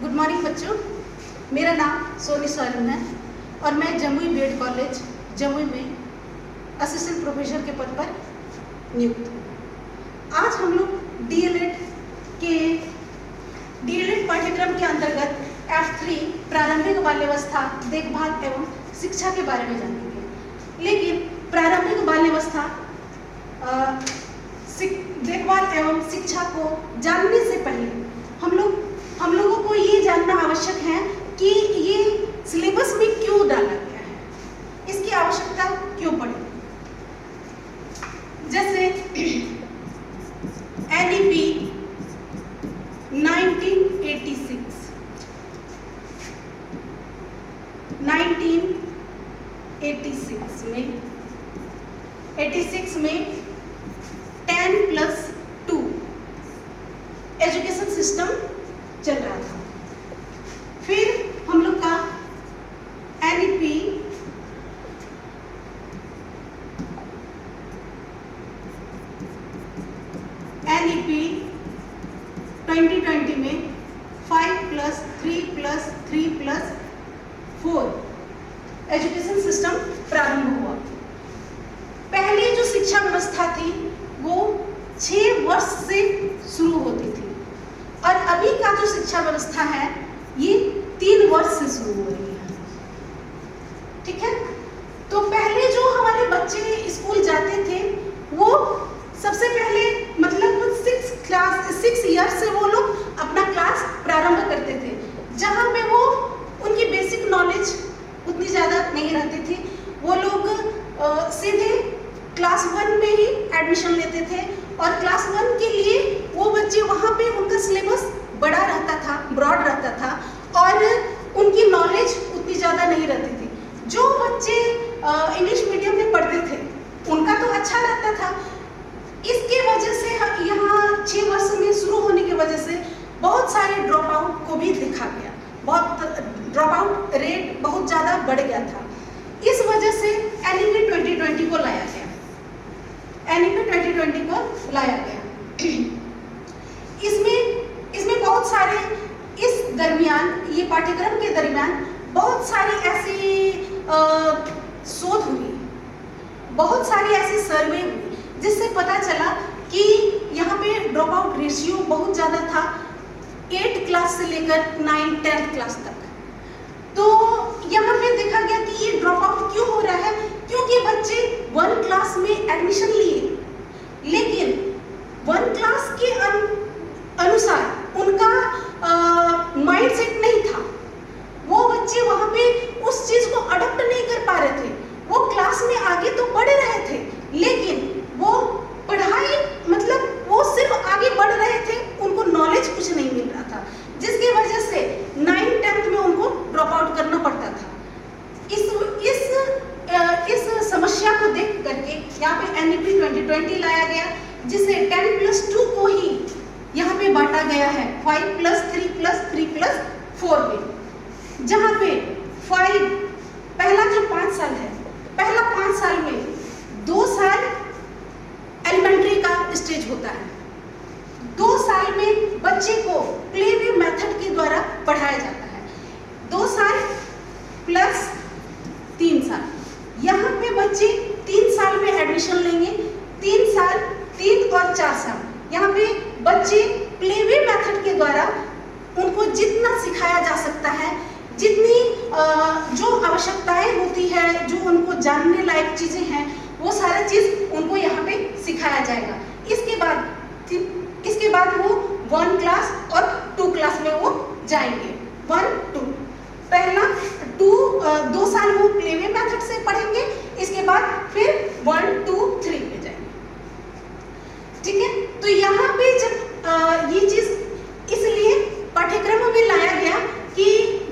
Good morning बच्चों, मेरा नाम सोनी सोरेन है और मैं जमुई बीएड कॉलेज जमुई में असिस्टेंट प्रोफेसर के पद पर नियुक्त हूँ। आज हम लोग डीएलएड पाठ्यक्रम के अंतर्गत F3 प्रारंभिक बाल्यावस्था देखभाल एवं शिक्षा के बारे में जानेंगे। लेकिन प्रारंभिक बाल्यावस्था देखभाल एवं शिक्षा को जानने से पहले हम लोगों को ये जानना आवश्यक है कि ये सिलेबस में क्यों डाला गया है, इसकी आवश्यकता क्यों पड़ी। जैसे NEP 1986 में 10+2 एजुकेशन सिस्टम चल रहा था। फिर हम लोग का NEP 2020 में 5+3+3+4 एजुकेशन सिस्टम प्रारंभ हुआ। पहले जो शिक्षा व्यवस्था थी वो 6 वर्ष से शुरू होती थी और अभी का जो शिक्षा व्यवस्था है ये 3 वर्ष से शुरू हो रही है। ठीक है, तो पहले जो हमारे बच्चे स्कूल जाते थे वो सबसे पहले मतलब 6 ईयर से वो लोग अपना क्लास प्रारंभ करते थे, जहाँ पे वो उनकी बेसिक नॉलेज उतनी ज़्यादा नहीं रहती थी। वो लोग सीधे क्लास 1 में ही एडमिशन लेते थे और क्लास 1 के लिए वो बच्चे वहाँ पे उनका सिलेबस बड़ा रहता था, ब्रॉड रहता था और उनकी नॉलेज उतनी ज़्यादा नहीं रहती थी। जो बच्चे इंग्लिश मीडियम में पढ़ते थे उनका तो अच्छा रहता था। इसके वजह से यहाँ 6 वर्ष में शुरू होने की वजह से बहुत सारे ड्रॉप आउट को भी देखा गया, ड्रॉप आउट रेट बहुत ज़्यादा बढ़ गया था। इस वजह से NEP 2020 को लाया गया। इसमें बहुत सारे ये पाठ्यक्रम के दरमियान बहुत सारी ऐसी शोध हुई, बहुत सारी ऐसी सर्वे हुई जिससे पता चला कि यहाँ पे ड्रॉप आउट रेशियो बहुत ज़्यादा था 8 क्लास से लेकर 9-10 क्लास तक। तो यहाँ पे देखा गया कि ये ड्रॉप आउट क्यों हो रहा है, क्योंकि बच्चे 1 क्लास में एडमिशन लिए लेकिन 1 क्लास के अनुसार उनका माइंडसेट नहीं था। वो बच्चे वहाँ पे उस चीज़ को अडॉप्ट नहीं कर पा रहे थे। वो क्लास में आगे तो बढ़ रहे थे लेकिन वो पढ़ाई मतलब वो सिर्फ आगे बढ़ रहे थे, उनको नॉलेज कुछ नहीं मिल रहा था, जिसकी वजह से 9th-10th में उनको ड्रॉप आउट करना पड़ता था। इस समस्या को देख करके यहाँ पे NEP 2020 लाया गया, जिसे 10+2 को ही यहाँ पे बांटा गया है 5+3+3+4 में, जहाँ पे 5 पहला जो 5 साल है, पहला 5 साल में 2 साल एलिमेंट्री का स्टेज होता है। 2 साल में बच्चे को प्लेवे मेथड के द्वारा पढ़ाया जाता है। 2 साल प्लस 3 साल, यहाँ पे बच्चे 3 साल में एडमिशन लेंगे। 3 और 4 साल यहाँ पे बच्चे प्लेवे मेथड के द्वारा उनको जितना सिखाया जा सकता है, जितनी जो आवश्यकताएं होती है, जो उनको जानने लायक चीज़ें हैं, वो सारा चीज़ उनको यहाँ पे सिखाया जाएगा। इसके बाद वो 1 क्लास और 2 क्लास में वो जाएंगे। 1-2 पहला 2 साल वो प्लेवे मेथड से पढ़ेंगे, इसके बाद फिर 1-2-3 पे जाएंगे। ठीक है, तो यहाँ पे जब ये चीज़ इसलिए पाठ्यक्रम में लाया गया कि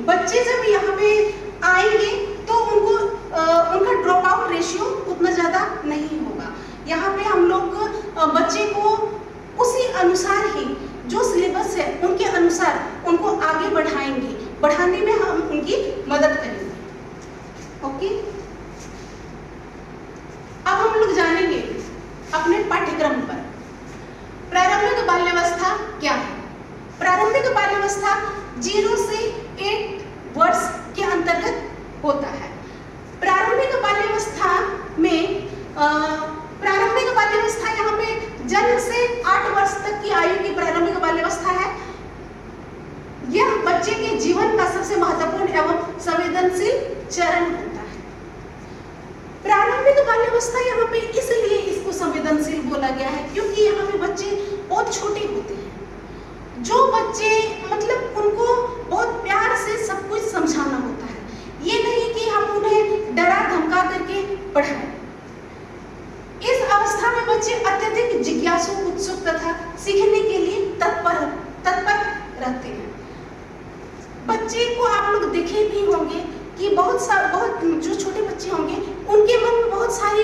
बच्चे जब यहाँ पे आएंगे तो उनको उनका ड्रॉप आउट रेशियो उतना ज़्यादा नहीं होगा। यहाँ पे हम लोग बच्चे को उसी अनुसार ही जो सिलेबस है उनके अनुसार उनको आगे बढ़ाएंगे, बढ़ाने में हम उनकी मदद करेंगे। ओके, अब हम लोग जानेंगे अपने पाठ्यक्रम पर प्रारंभिक बाल्यावस्था क्या है। प्रारंभिक बाल्यावस्था व्यवस्था 0 से 8 वर्ष के अंतर्गत होता है। प्रारंभिक बाल्यावस्था में प्रारंभिक बाल्यावस्था यहाँ पे जन्म से 8 वर्ष तक की आयु की प्रारंभिक बाल्यावस्था है। यह बच्चे के जीवन का सबसे महत्वपूर्ण एवं संवेदनशील चरण होता है। प्रारंभिक बाल्यावस्था यहाँ पे इसलिए इसको संवेदनशील बोला गया है क्योंकि यहाँ पे बच्चे बहुत छोटे होते हैं। जो बच्चे मतलब उनको बहुत प्यार से सब कुछ समझाना होता है, ये नहीं कि हम उन्हें डरा धमका करके पढ़ाएं। इस अवस्था में बच्चे अत्यधिक जिज्ञासु, उत्सुक तथा सीखने के लिए तत्पर रहते हैं। बच्चे को आप लोग देखे भी होंगे कि बहुत जो छोटे बच्चे होंगे उनके मन में बहुत सारी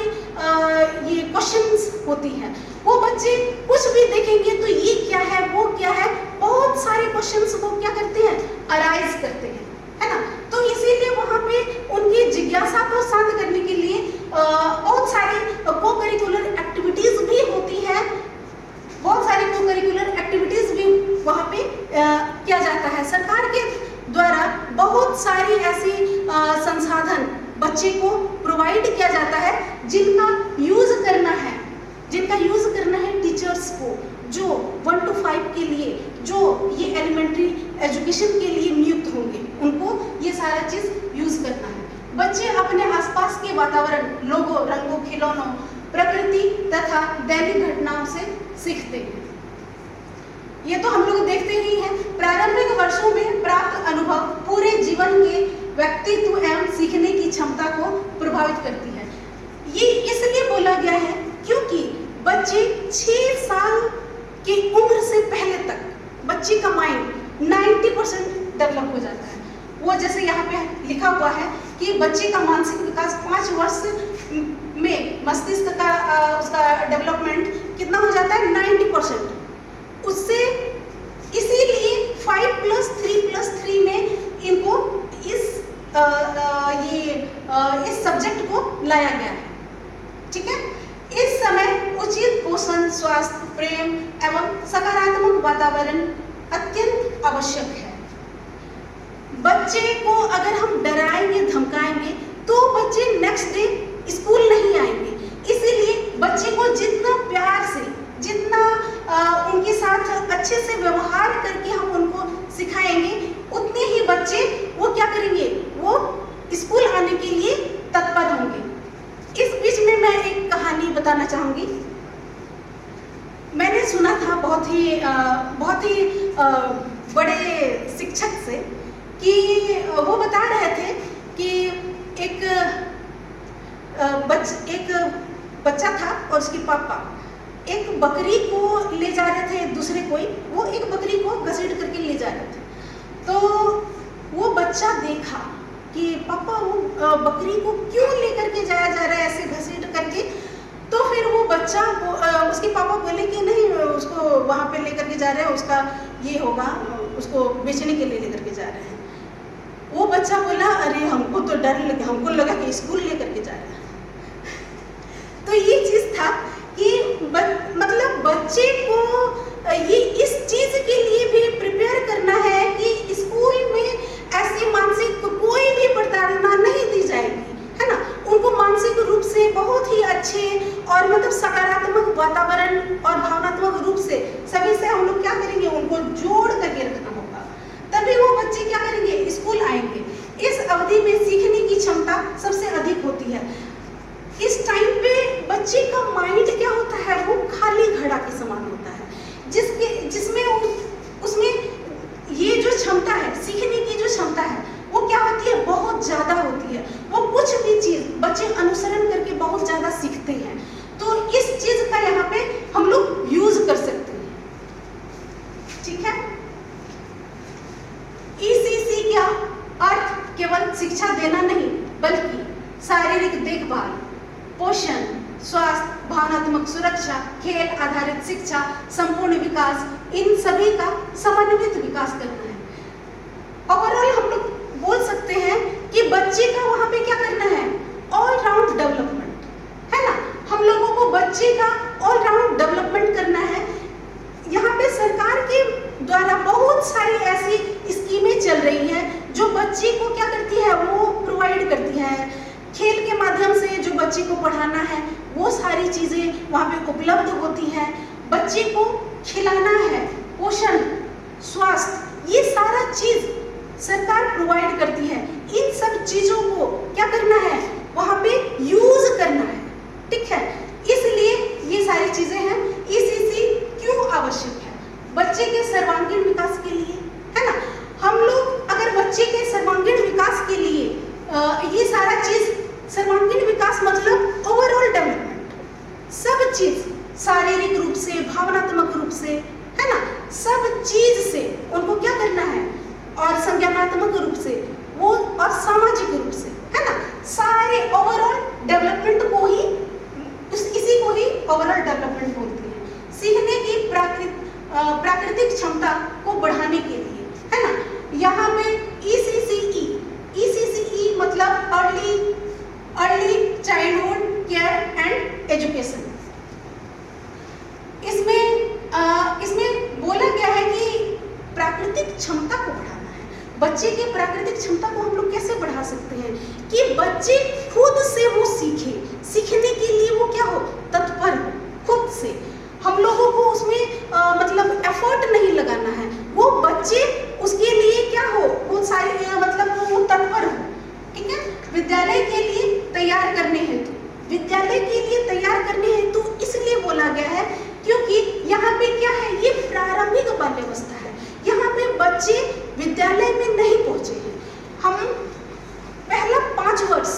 ये क्वेश्चंस होती हैं। वो बच्चे कुछ भी देखेंगे तो ये क्या है, वो क्या है, बहुत सारे क्वेश्चंस वो क्या करते हैं, अराइज करते हैं, है ना। तो इसीलिए वहाँ पे उनकी जिज्ञासा को शांत करने के लिए बहुत सारी को-करिकुलर एक्टिविटीज भी होती है। बहुत सारी को-करिकुलर एक्टिविटीज भी वहाँ पे किया जाता है। सरकार के द्वारा बहुत सारी ऐसी संसाधन बच्चे को प्रोवाइड किया जाता है जिनका यूज करना है टीचर्स को, जो 1 to 5 के लिए, जो ये एलिमेंट्री एजुकेशन के लिए नियुक्त होंगे, उनको ये सारा चीज यूज करना है। बच्चे अपने आसपास के वातावरण, लोगों, रंगों, खिलौनों, प्रकृति तथा दैनिक घटनाओं से सीखते हैं। ये तो हम लोग देखते ही हैं। प्रारंभिक वर्षों में प्राप्त अनुभव पूरे जीवन के व्यक्तित्व एवं सीखने की क्षमता को प्रभावित करती है। ये इसलिए बोला गया है क्योंकि बच्चे 6 साल की उम्र से पहले तक बच्चे का माइंड 90% डेवलप हो जाता है। वो जैसे यहाँ पे लिखा हुआ है कि बच्चे का मानसिक विकास 5 वर्ष में मस्तिष्क का उसका डेवलपमेंट कितना हो जाता है, 90%। उससे इसीलिए 5+3+3 में इनको इस सब्जेक्ट को लाया गया है, ठीक है। इस समय उचित पोषण, स्वास्थ्य, प्रेम एवं सकारात्मक वातावरण अत्यंत आवश्यक है। बच्चे को अगर हम डराएंगे, धमकाएंगे तो बच्चे नेक्स्ट डे स्कूल नहीं आएंगे। इसीलिए बच्चे को जितना प्यार से, जितना उनके साथ अच्छे से व्यवहार करके हम उनको सिखाएंगे, उतने ही बच्चे वो क्या करेंगे, वो स्कूल आने के लिए तत्पर होंगे। इस बीच में मैं एक कहानी बताना चाहूंगी। मैंने सुना था बहुत ही बड़े शिक्षक से कि वो बता रहे थे कि एक बच्चा था और उसके पापा एक बकरी को ले जा रहे थे, दूसरे वो एक बकरी को घसीट करके ले जा रहे थे। तो वो बच्चा देखा कि पापा वो बकरी को क्यों लेकर के जाया जा रहा है ऐसे घसीट करके। तो फिर वो बच्चा उसके पापा बोले कि नहीं, उसको वहाँ पे लेकर के जा रहे हैं, उसका ये होगा, उसको बेचने के लिए लेकर के जा रहे हैं। वो बच्चा बोला अरे हमको तो डर लगा, हमको लगा कि स्कूल लेकर के जा रहा है। तो ये चीज था कि मतलब बच्चे को ये इस चीज के लिए भी प्रिपेयर करना है कि स्कूल में ऐसी मानसिक कोई भी प्रताड़ना नहीं दी जाएगी, है ना। उनको मानसिक रूप से बहुत ही अच्छे और मतलब सकारात्मक वातावरण और भावनात्मक रूप से सभी से हम लोग क्या करेंगे, उनको जोड़ करके रखना होगा, तभी वो बच्चे क्या करेंगे, स्कूल आएंगे। इस अवधि में सीखने की क्षमता सबसे अधिक होती है। इस टाइम पे बच्चे का माइंड क्या होता है, वो खाली घड़ा के समान होता है, जिसमें उसमें ये जो क्षमता है, सीखने की जो क्षमता है, वो क्या होती है, बहुत ज्यादा होती है। वो कुछ भी चीज बच्चे अनुसरण करके बहुत ज्यादा सीखते हैं। तो इस चीज का यहाँ पे हम लोग यूज कर सकते हैं, ठीक है। ECC का अर्थ केवल शिक्षा देना नहीं, बल्कि शारीरिक देखभाल, पोषण, स्वास्थ्य, भावनात्मक सुरक्षा, खेल आधारित शिक्षा, संपूर्ण विकास, इन सभी का समन्वित विकास करना है। ओवरऑल हम लोग बोल सकते हैं कि बच्चे का वहां पे क्या करना है, ऑल राउंड डेवलपमेंट, है ना। हम लोगों को बच्चे का ऑल राउंड डेवलपमेंट करना है। यहाँ पे सरकार के द्वारा बहुत बहुत सारी ऐसी स्कीमें चल रही हैं जो बच्चे को क्या करती है, वो प्रोवाइड करती है। खेल के माध्यम से जो बच्चे को पढ़ाना है वो सारी चीज़ें वहाँ पे उपलब्ध होती हैं। बच्चे को खिलाना है, पोषण, स्वास्थ्य, ये सारा चीज़ सरकार प्रोवाइड करती है। इन सब चीज़ों को क्या करना है, वहाँ पे यूज करना है, ठीक है। इसलिए ये सारी चीज़ें हैं। ईसीसी क्यों आवश्यक है? बच्चे के सर्वांगीण विकास के लिए, है ना। हम लोग अगर बच्चे के सर्वांगीण विकास के लिए ये सारा चीज़, सर्वांगीण विकास मतलब ओवरऑल डेवलपमेंट, सब चीज़ शारीरिक रूप से, भावनात्मक रूप से, है ना, सब चीज से उनको क्या करना है, और संज्ञानात्मक रूप से वो, और सामाजिक रूप से, है ना, सारे ओवरऑल डेवलपमेंट को ही, इसी को ही ओवरऑल डेवलपमेंट बोलते हैं। सीखने की प्राकृतिक क्षमता को बढ़ाने के लिए, है ना। यहाँ पे ECCE मतलब early childhood care and education. इसमें बोला गया है कि प्राकृतिक क्षमता को बढ़ाना है। बच्चे की प्राकृतिक क्षमता को हम लोग कैसे बढ़ा सकते हैं कि बच्चे खुद से वो सीखे, सीखने के लिए वो क्या हो, तत्पर हो, खुद से। हम लोगों को उसमें मतलब एफर्ट नहीं लगाना है, वो बच्चे उसके लिए क्या हो, वो सारी मतलब वो तत्पर हो, ठीक है। विद्यालय के लिए तैयार करने हेतु, विद्यालय के लिए तैयार करने हेतु इसलिए बोला गया है क्योंकि यहाँ पे क्या है, ये प्रारंभिक बाल्यावस्था है। यहाँ पे बच्चे विद्यालय में नहीं पहुँचे हैं। हम पहला 5 वर्ष,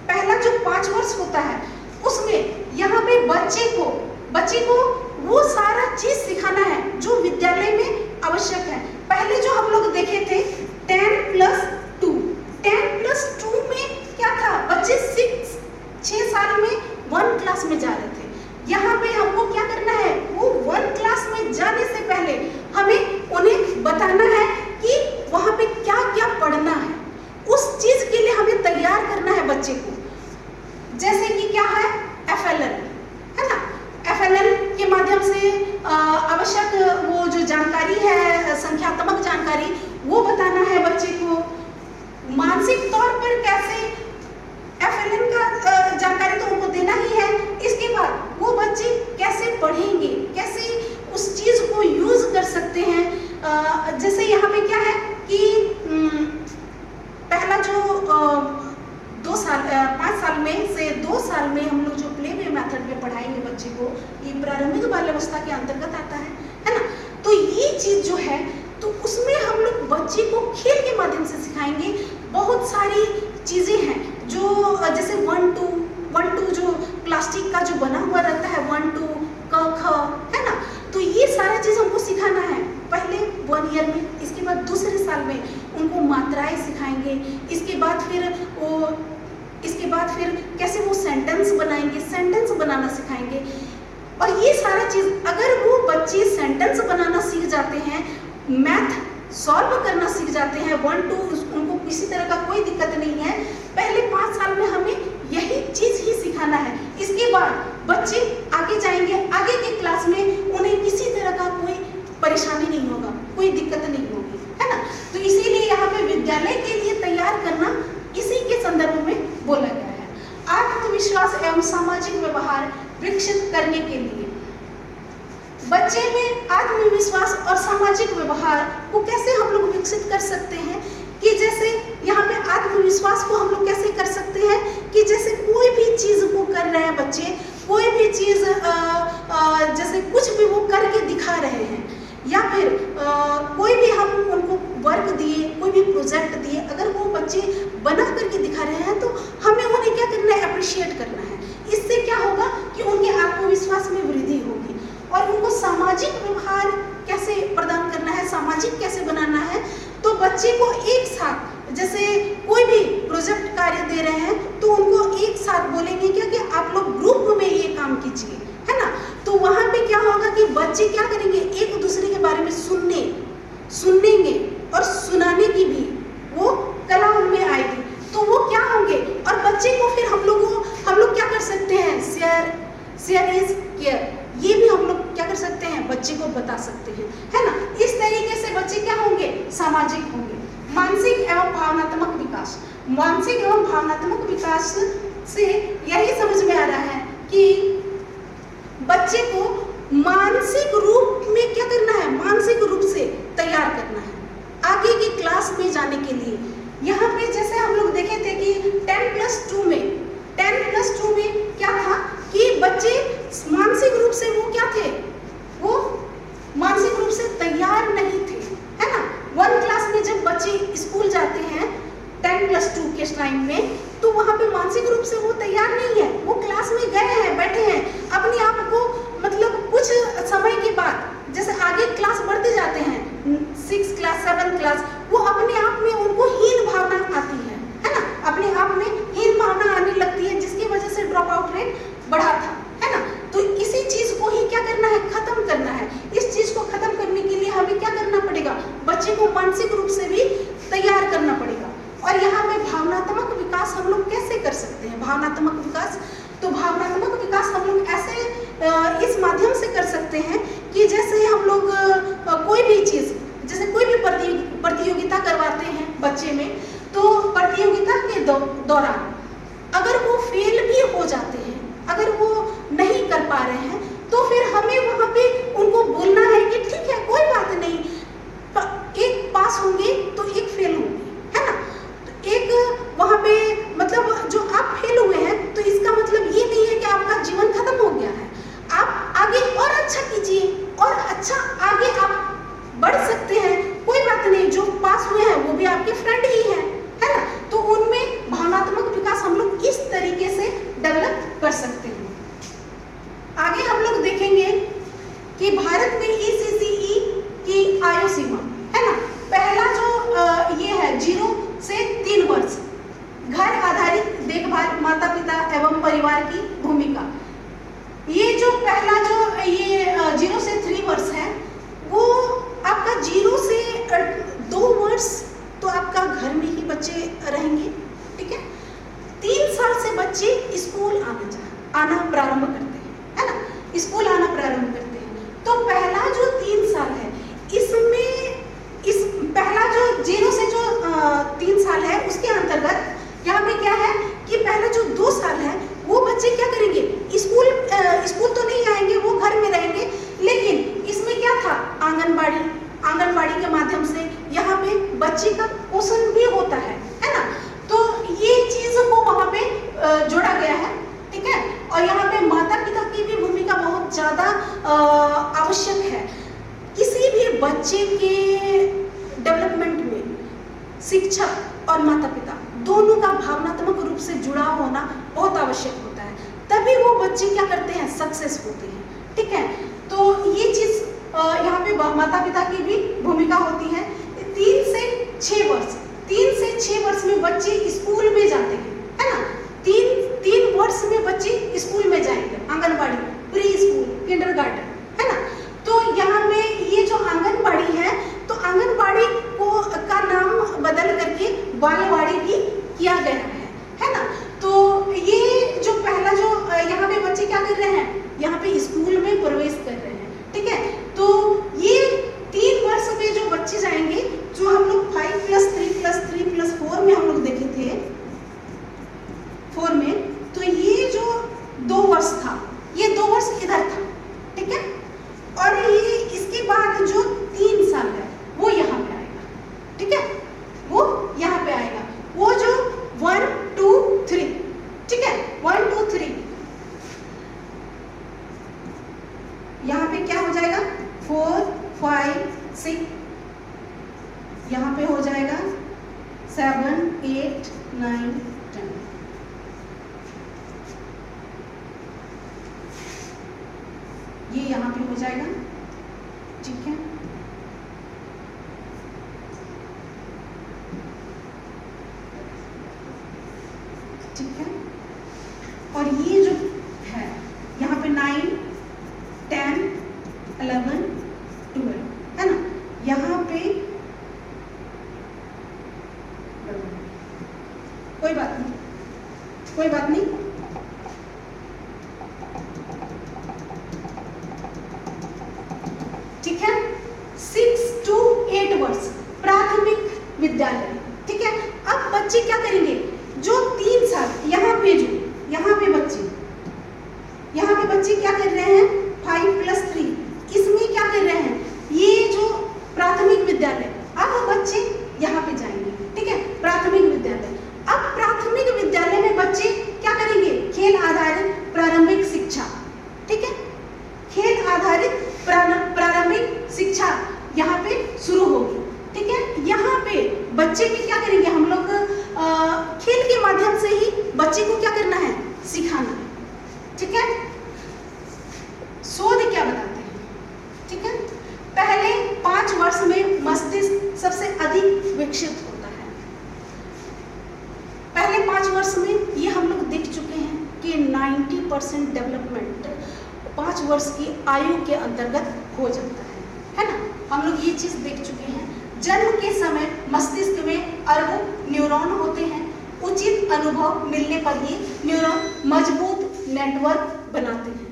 पहला जो 5 वर्ष होता है उसमें यहाँ पे बच्चे को वो सारा चीज सिखाना है जो विद्यालय में आवश्यक है। पहले जो हम लोग देखे थे 10+2, 10+2 में क्या था, बच्चे 6 साल में 1 क्लास में जा रहे थे। यहाँ पे हमको क्या करना है, वो 1 क्लास में जाने से पहले हमें उन्हें बताना है कि वहाँ पे क्या क्या पढ़ना है। उस चीज के लिए हमें तैयार करना है बच्चे को। जैसे कि क्या है, FLN, है ना। FLN के माध्यम से आवश्यक वो जो जानकारी है, संख्यात्मक जानकारी, वो बताना है बच्चे को। मानसिक तौर पर कैसे FLN का जानकारी तो उनको देना ही है। इसके बाद वो बच्चे कैसे पढ़ेंगे, कैसे उस चीज को यूज कर सकते हैं। जैसे यहाँ पे क्या है कि पहला जो 5 साल में से 2 साल में हम लोग जो प्ले वे मेथड में पढ़ाएंगे बच्चे को, ये प्रारंभिक बाल्यावस्था के अंतर्गत आता है ना। तो ये चीज जो है, तो उसमें हम लोग बच्चे को खेल के माध्यम से सिखाएंगे। बहुत सारी चीजें हैं जो जैसे 1-2 जो प्लास्टिक का जो बना हुआ रहता है, 1-2 क ख, है ना। तो ये सारा चीज हमको सिखाना है पहले 1 ईयर में। इसके बाद दूसरे साल में उनको मात्राएं सिखाएंगे। इसके बाद फिर कैसे वो सेंटेंस बनाएंगे, सेंटेंस बनाना सिखाएंगे। और ये सारा चीज अगर वो बच्चे सेंटेंस बनाना सीख जाते हैं, मैथ सॉल्व करना सीख जाते हैं, 1-2 उनको किसी तरह का कोई दिक्कत नहीं है। पहले 5 साल में हमें यही चीज ही सिखाना है। इसके बाद बच्चे आगे जाएंगे, आगे के क्लास में उन्हें किसी तरह का कोई परेशानी नहीं होगा, कोई दिक्कत नहीं होगी, है ना। तो इसीलिए यहाँ पे विद्यालय के लिए तैयार करना इसी के संदर्भ में बोला गया है। आत्मविश्वास एवं सामाजिक व्यवहार विकसित करने के लिए बच्चे में आत्मविश्वास और सामाजिक व्यवहार को कैसे हम लोग विकसित कर सकते हैं कि जैसे यहाँ पे आत्मविश्वास को हम लोग कैसे कर सकते हैं कि जैसे कोई भी चीज को कर रहे हैं बच्चे, कोई भी चीज जैसे कुछ भी वो करके दिखा रहे हैं, या फिर कोई भी हम उनको वर्क दिए, कोई भी प्रोजेक्ट दिए, अगर वो बच्चे बना करके दिखा रहे हैं तो हमें उन्हें क्या करना है, अप्रिशिएट करना है। इससे क्या होगा कि उनके आत्मविश्वास में वृद्धि होगी। और उनको सामाजिक व्यवहार कैसे प्रदान करना है, सामाजिक कैसे बनाना है, तो बच्चे को एक साथ, जैसे कोई भी प्रोजेक्ट कार्य दे रहे हैं तो उनको एक साथ बोलेंगे क्या कि आप लोग ग्रुप में ये काम कीजिए, है ना। तो वहाँ पे क्या होगा कि बच्चे क्या करेंगे, एक दूसरे के बारे में सुनेंगे और सुनाने की भी वो कला उनमें आएगी। तो वो क्या होंगे, और बच्चे को फिर हम लोग क्या कर सकते हैं, शेयर इज केयर, ये भी हम लोग क्या कर सकते हैं, बच्चे को बता सकते हैं, है ना। इस तरीके से बच्चे क्या होंगे, सामाजिक होंगे। मानसिक एवं भावनात्मक विकास, मानसिक एवं भावनात्मक विकास से यही समझ में आ रहा है कि बच्चे को मानसिक रूप में क्या करना है, मानसिक रूप से तैयार करना है आगे की क्लास में जाने के लिए। यहाँ पे जैसे हम लोग देखे थे कि 10+2 में क्या था कि बच्चे मानसिक रूप से वो क्या थे, वो मानसिक रूप से तैयार नहीं थे, है ना। 1 क्लास में जब बच्चे स्कूल जाते हैं 10+2 के टाइम में, तो वहाँ पे मानसिक रूप से वो तैयार नहीं है। वो क्लास में गए हैं, बैठे हैं, अपने आप को मतलब कुछ समय के बाद जैसे आगे क्लास बढ़ते जाते हैं 6 क्लास 7 क्लास, वो अपने आप में उनको हीन भावना आती है ना, अपने आप में हीन भावना आने लगती है, जिसकी वजह से ड्रॉप आउट रेट बढ़ा था, है ना। तो इसी चीज को ही क्या करना है, खत्म करना है। इस चीज को खत्म करने के लिए हमें क्या करना पड़ेगा, बच्चे को मानसिक रूप से भी तैयार करना पड़ेगा। और यहाँ पे भावनात्मक विकास हम लोग कैसे कर सकते हैं, भावनात्मक विकास, तो भावनात्मक विकास हम लोग ऐसे इस माध्यम से कर सकते हैं कि जैसे हम लोग कोई भी चीज, जैसे कोई भी प्रतियोगिता करवाते हैं बच्चे में, तो प्रतियोगिता के दौरान अगर वो फेल भी हो जाते हैं, अगर वो नहीं कर पा रहे हैं, तो फिर हमें वहाँ पे उनको बोलना है कि ठीक है, कोई बात नहीं, एक पास होंगे तो एक फेल होंगे, है ना। तो एक वहाँ पे मतलब जो आप फेल हुए हैं, तो इसका मतलब ये नहीं है कि आपका जीवन खत्म हो गया है। आप आगे और अच्छा कीजिए, और अच्छा आगे आप बढ़ सकते हैं, कोई बात नहीं। जो पास हुए हैं वो भी आपके फ्रेंड ही हैं, है ना। तो उनमें भावनात्मक विकास हम लोग इस तरीके से डेवलप कर सकते हैं। आगे हम लोग देखेंगे कि भारत में ECCE की आयु सीमा, है ना। पहला जो ये है 0 से 3 वर्ष, घर आधारित देखभाल, माता पिता एवं परिवार की भूमिका। ये जो पहला जो ये 0 से 3 वर्ष है, वो आपका 0 से 2 वर्ष तो आपका घर में ही बच्चे रहेंगे, ठीक है। 3 साल से बच्चे स्कूल आना प्रारंभ करते हैं, है ना, स्कूल आना प्रारंभ करते हैं। तो पहला जो 3 साल है, इसमें इस पहला जो 0 से जो 3 साल है, उसके अंतर्गत यहाँ पे क्या है कि पहला जो 2 साल है, वो बच्चे क्या करेंगे, स्कूल तो नहीं आएंगे, वो घर में रहेंगे। लेकिन इसमें क्या था, आंगनबाड़ी के माध्यम से यहाँ पे बच्चे का पोषण भी होता है ना। तो ये चीज को वहाँ पे जोड़ा गया है, ठीक है। और यहाँ पे माता पिता की भी भूमिका बहुत ज्यादा आवश्यक है। किसी भी बच्चे के डेवलपमेंट में शिक्षक और माता पिता दोनों का भावनात्मक रूप से जुड़ाव होना बहुत आवश्यक होता है, तभी वो बच्चे क्या करते हैं, सक्सेस होते हैं, ठीक है। तो ये चीज यहाँ पे माता पिता की भी भूमिका होती है। 3 से 6 वर्ष में बच्चे स्कूल में जाते हैं, है ना। 3 वर्ष में बच्चे स्कूल में जाएंगे, आंगनबाड़ी, प्री स्कूल, किंडरगार्टन, है ना। तो यहाँ पे ये जो आंगनबाड़ी है, तो आंगनबाड़ी को का नाम बदल करके बालवाड़ी भी किया गया है ना। तो ये जो पहला जो यहाँ पे बच्चे क्या कर रहे हैं, यहाँ पे स्कूल में प्रवेश कर रहे हैं, ठीक है। तो ये 3 वर्ष में जो बच्चे जाएंगे, जो हम लोग 5+3+3+4 में हम लोग देखे थे, 4 में, तो ये जो 2 वर्ष था, ये 2 वर्ष इधर था, ठीक है। और ये इसके बाद जो 3 साल है, वो यहाँ पे आएगा, ठीक है, वो यहाँ पे आएगा। वो जो 1 2 3, ठीक है, 1 2 3, यहाँ पे क्या हो जाएगा, 4 5 6, यहाँ पे हो जाएगा 7 8 9 10। ये यहाँ पे हो जाएगा, ठीक है। ठीक है, और ये जो है यहाँ पे 9 10 11 12, है ना। यहाँ पे कोई बात नहीं, कोई बात नहीं, ठीक है। 6 to 8 वर्ष प्राथमिक विद्यालय, ठीक है। अब बच्चे क्या करेंगे, जो 3 साल यहाँ पे बच्चे क्या कर रहे हैं, 5+3, इसमें क्या कर रहे हैं, ये जो प्राथमिक विद्यालय, अब बच्चे यहाँ पे जाएंगे, ठीक है, प्राथमिक विद्यालय। अब प्राथमिक विद्यालय में बच्चे क्या करेंगे, खेल आधारित प्रारंभिक शिक्षा, ठीक है, खेल आधारित प्रारंभिक शिक्षा यहाँ पे शुरू होगी, ठीक है। यहाँ पे बच्चे भी क्या करेंगे, हम लोग खेल के माध्यम से ही बच्चे को क्या करना है, सिखाना है, ठीक है। शोध क्या बताते हैं, ठीक है, पहले 5 वर्ष में मस्तिष्क सबसे अधिक विकसित होता है। पहले 5 वर्ष में ये हम लोग देख चुके हैं कि 90% डेवलपमेंट 5 वर्ष की आयु के अंतर्गत हो जाता है ना, हम लोग ये चीज देख चुके हैं। जन्म के समय मस्तिष्क में अरबों न्यूरॉन होते हैं, उचित अनुभव मिलने पर ये न्यूरॉन मजबूत नेटवर्क बनाते हैं,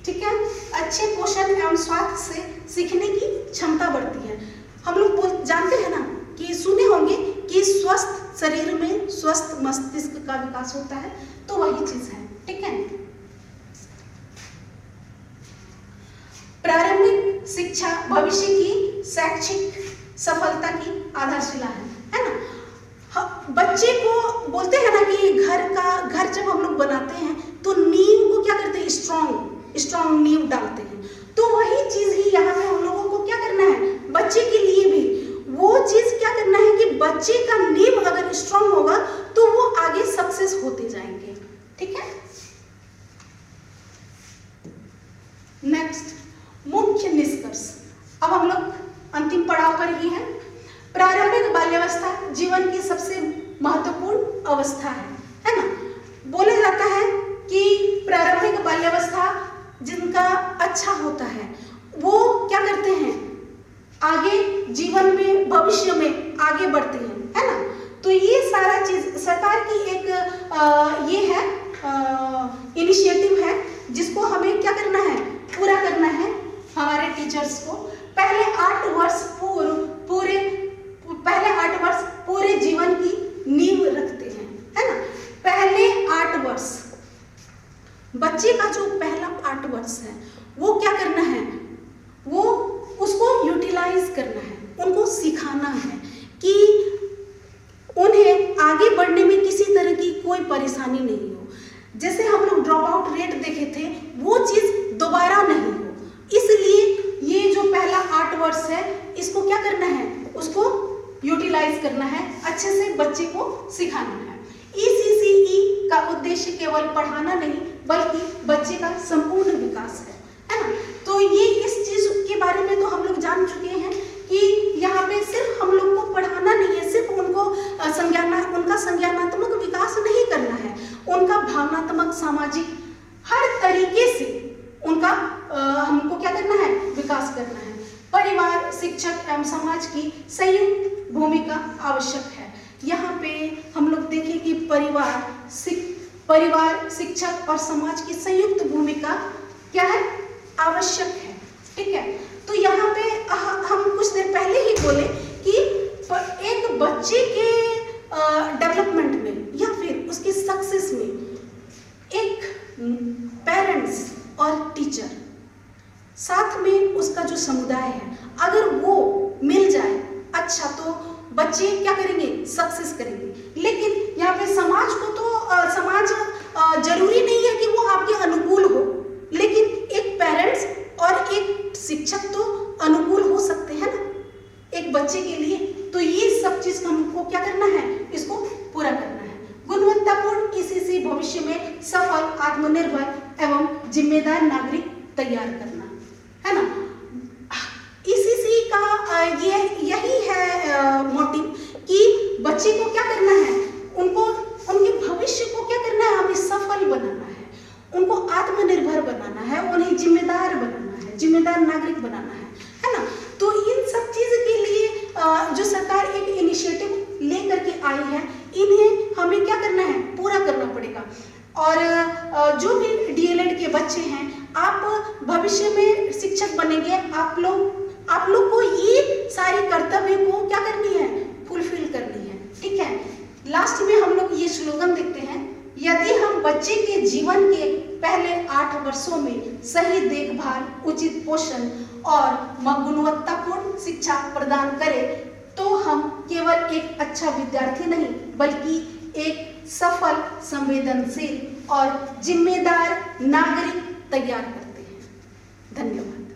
ठीक है। अच्छे पोषण एवं स्वास्थ्य से सीखने की क्षमता बढ़ती है। हम लोग जानते हैं ना कि सुने होंगे कि स्वस्थ शरीर में स्वस्थ मस्तिष्क का विकास होता है, तो वही चीज है, ठीक है। प्रारंभिक शिक्षा भविष्य की शैक्षिक सफलता की आधारशिला है ना। बच्चे को बोलते हैं ना कि घर जब हम लोग बनाते हैं तो नींव को क्या करते हैं, स्ट्रॉन्ग नींव डालते हैं, तो वही चीज ही यहाँ पे हम लोगों को क्या करना है, बच्चे के लिए भी वो चीज क्या करना है कि बच्चे का नींव अगर स्ट्रॉन्ग होगा तो वो आगे सक्सेस होते जाएंगे, ठीक है। नेक्स्ट, मुख्य निष्कर्ष। अब हम लोग अंतिम पड़ाव पर ही हैं। प्रारंभिक बाल्यावस्था जीवन की सबसे महत्वपूर्ण अवस्था है ना। बोला जाता है कि प्रारंभिक बाल्यावस्था जिनका अच्छा होता है वो क्या करते हैं, आगे जीवन में भविष्य में आगे बढ़ते हैं, है ना। तो ये सारा चीज सरकार की एक ये है इनिशिएटिव है जिसको हमें क्या करना है, पूरा करना है। हमारे टीचर्स को पहले 8 वर्ष पूरे जीवन की नींव रखते हैं, है ना। पहले 8 वर्ष बच्चे का जो पहला 8 वर्ष है वो क्या करना है, वो उसको यूटिलाइज करना है, उनको सिखाना है कि उन्हें आगे बढ़ने में किसी तरह की कोई परेशानी नहीं हो। जैसे हम लोग ड्रॉप आउट रेट देखे थे वो चीज दोबारा नहीं हो, इसलिए ये जो पहला 8 वर्ष है इसको क्या करना है, उसको यूटिलाइज करना है, अच्छे से बच्चे को सिखाना है। ECCE का उद्देश्य केवल पढ़ाना नहीं बल्कि बच्चे का संपूर्ण विकास है ना। तो ये इस चीज के बारे में तो हम लोग जान चुके हैं कि यहाँ पे सिर्फ हम लोग को पढ़ाना नहीं है, सिर्फ उनको उनका संज्ञानात्मक विकास नहीं करना है, उनका भावनात्मक, सामाजिक हर तरीके से उनका हमको क्या करना है, विकास करना है। परिवार, शिक्षक एवं समाज की संयुक्त भूमिका आवश्यक है। यहाँ पे हम लोग देखें कि परिवार, शिक्षक और समाज की संयुक्त भूमिका क्या है, आवश्यक है, ठीक है। तो यहाँ पे हम कुछ देर पहले ही बोले कि एक बच्चे के डेवलपमेंट में या फिर उसकी सक्सेस में एक पेरेंट्स और टीचर साथ में उसका जो समुदाय है अगर वो मिल जाए अच्छा तो बच्चे क्या करेंगे, सक्सेस करेंगे। लेकिन यहाँ पे समाज को तो समाज जरूरी नहीं है कि वो आपके अनुकूल हो, लेकिन एक पेरेंट्स और एक शिक्षक तो अनुकूल हो सकते हैं ना एक बच्चे के लिए। तो ये सब चीज हमको क्या करना है, इसको पूरा करना है। गुणवत्तापूर्ण ECC भविष्य में सफल, आत्मनिर्भर एवं जिम्मेदार नागरिक तैयार करना, है ना। ECC का यही है मोटिव कि बच्चे को क्या करना है, उनके भविष्य को क्या करना है, हमें सफल बनाना है, उनको आत्मनिर्भर बनाना है, उन्हें जिम्मेदार बनाना है, जिम्मेदार नागरिक बनाना है ना। तो इन सब चीज के लिए जो सरकार एक इनिशिएटिव लेकर के आई है, इन्हें हमें क्या करना है, पूरा करना पड़ेगा। और जो भी DLED के बच्चे हैं, आप भविष्य में शिक्षक बनेंगे, आप लोग को ये सारी कर्तव्य को क्या करनी है, लास्ट में हम लोग ये स्लोगन देखते हैं, यदि हम बच्चे के जीवन के पहले 8 वर्षों में सही देखभाल, उचित पोषण और गुणवत्तापूर्ण शिक्षा प्रदान करें तो हम केवल एक अच्छा विद्यार्थी नहीं बल्कि एक सफल, संवेदनशील और जिम्मेदार नागरिक तैयार करते हैं। धन्यवाद।